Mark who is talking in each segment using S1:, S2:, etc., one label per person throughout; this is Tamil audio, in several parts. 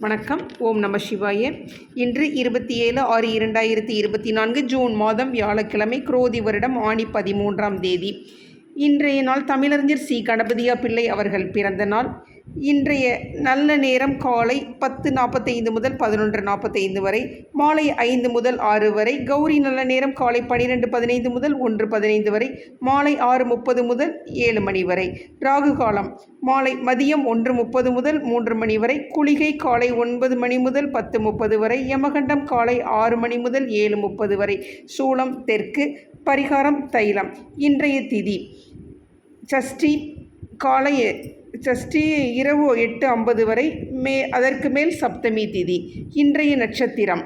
S1: வணக்கம். ஓம் நம சிவாய. இன்று 27/6/2024 ஜூன் மாதம் வியாழக்கிழமை, குரோதி வருடம் ஆணி 13ஆம் தேதி. இன்றைய நாள் தமிழறிஞர் சி. கணபதியா பிள்ளை அவர்கள் பிறந்த நாள். இன்றைய நல்ல நேரம் காலை 10:45 முதல் 11:45 வரை, மாலை 5 முதல் 6 வரை. கௌரி நல்ல நேரம் காலை 12:15 முதல் 1:15 வரை, மாலை 6:30 முதல் 7 மணி வரை. ராகு காலம் மதியம் 1:30 முதல் 3 மணி வரை. குளிகை காலை 9 மணி முதல் 10:30 வரை. யமகண்டம் காலை 6 மணி முதல் 7:30 வரை. சூலம் தெற்கு. பரிகாரம் தைலம். இன்றைய திதி சஷ்டி இரவு 8:50 வரை. அதற்கு மேல் சப்தமி திதி. இன்றைய நட்சத்திரம்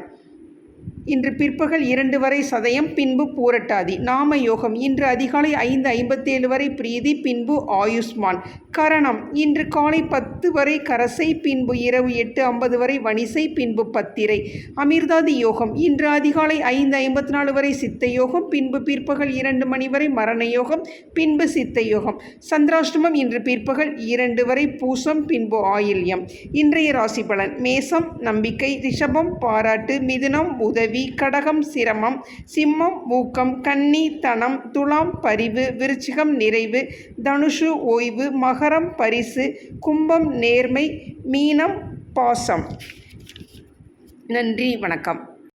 S1: இன்று பிற்பகல் 2 வரை சதயம், பின்பு பூரட்டாதி. நாம யோகம் இன்று அதிகாலை 5:57 வரை பிரீதி, பின்பு ஆயுஷ்மான். கரணம் இன்று காலை 10 வரை கரசை, பின்பு இரவு 8:50 வரை வணிசை, பின்பு பத்திரை. அமிர்தாதி யோகம் இன்று அதிகாலை 5:54 வரை சித்த யோகம், பின்பு பிற்பகல் 2 மணி வரை மரண யோகம், பின்பு சித்த யோகம். சந்திராஷ்டமம் இன்று பிற்பகல் 2 வரை பூசம், பின்பு ஆயில்யம். இன்றைய ராசி பலன்: மேசம் நம்பிக்கை, ரிஷபம் பாராட்டு, மிதுனம் உதவி, கடகம் சிரமம், சிம்மம் ஊக்கம், கன்னி தனம், துலாம் பரிவு, விருச்சிகம் நிறைவு, தனுஷு ஓய்வு, மகரம் பரிசு, கும்பம் நேர்மை, மீனம் பாசம். நன்றி, வணக்கம்.